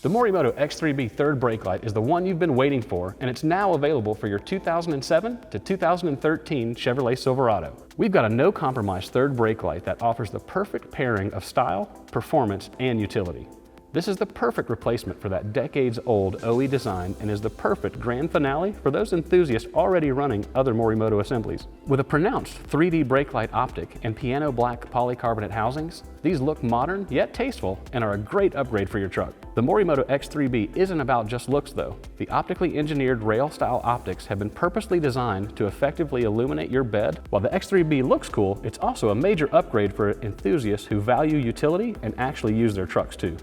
The Morimoto X3B third brake light is the one you've been waiting for, and it's now available for your 2007 to 2013 Chevrolet Silverado. We've got a no-compromise third brake light that offers the perfect pairing of style, performance, and utility. This is the perfect replacement for that decades-old OE design and is the perfect grand finale for those enthusiasts already running other Morimoto assemblies. With a pronounced 3D brake light optic and piano black polycarbonate housings, these look modern yet tasteful and are a great upgrade for your truck. The Morimoto X3B isn't about just looks though. The optically engineered rail-style optics have been purposely designed to effectively illuminate your bed. While the X3B looks cool, it's also a major upgrade for enthusiasts who value utility and actually use their trucks too.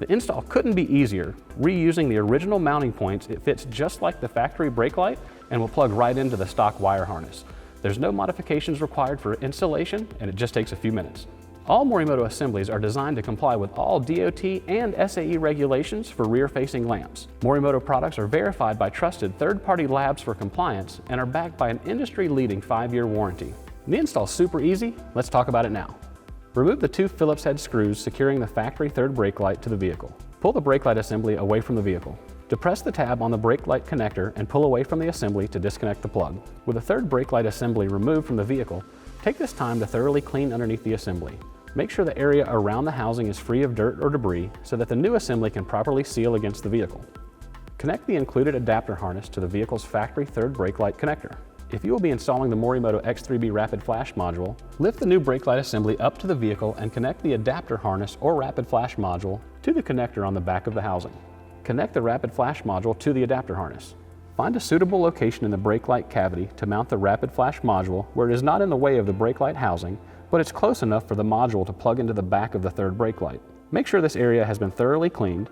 The install couldn't be easier. Reusing the original mounting points, it fits just like the factory brake light and will plug right into the stock wire harness. There's no modifications required for installation, and it just takes a few minutes. All Morimoto assemblies are designed to comply with all DOT and SAE regulations for rear-facing lamps. Morimoto products are verified by trusted third-party labs for compliance and are backed by an industry-leading 5-year warranty. The install's super easy. Let's talk about it now. Remove the 2 Phillips head screws securing the factory third brake light to the vehicle. Pull the brake light assembly away from the vehicle. Depress the tab on the brake light connector and pull away from the assembly to disconnect the plug. With the third brake light assembly removed from the vehicle, take this time to thoroughly clean underneath the assembly. Make sure the area around the housing is free of dirt or debris so that the new assembly can properly seal against the vehicle. Connect the included adapter harness to the vehicle's factory third brake light connector. If you will be installing the Morimoto X3B Rapid Flash module, lift the new brake light assembly up to the vehicle and connect the adapter harness or Rapid Flash module to the connector on the back of the housing. Connect the Rapid Flash module to the adapter harness. Find a suitable location in the brake light cavity to mount the Rapid Flash module where it is not in the way of the brake light housing, but it's close enough for the module to plug into the back of the third brake light. Make sure this area has been thoroughly cleaned.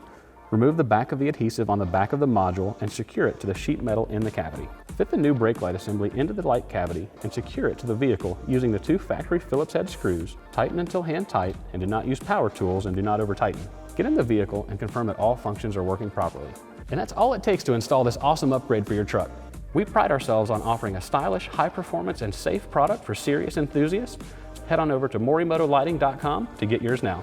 Remove the back of the adhesive on the back of the module and secure it to the sheet metal in the cavity. Fit the new brake light assembly into the light cavity and secure it to the vehicle using the 2 factory Phillips head screws. Tighten until hand tight and do not use power tools and do not over tighten. Get in the vehicle and confirm that all functions are working properly. And that's all it takes to install this awesome upgrade for your truck. We pride ourselves on offering a stylish, high performance and safe product for serious enthusiasts. Head on over to morimotolighting.com to get yours now.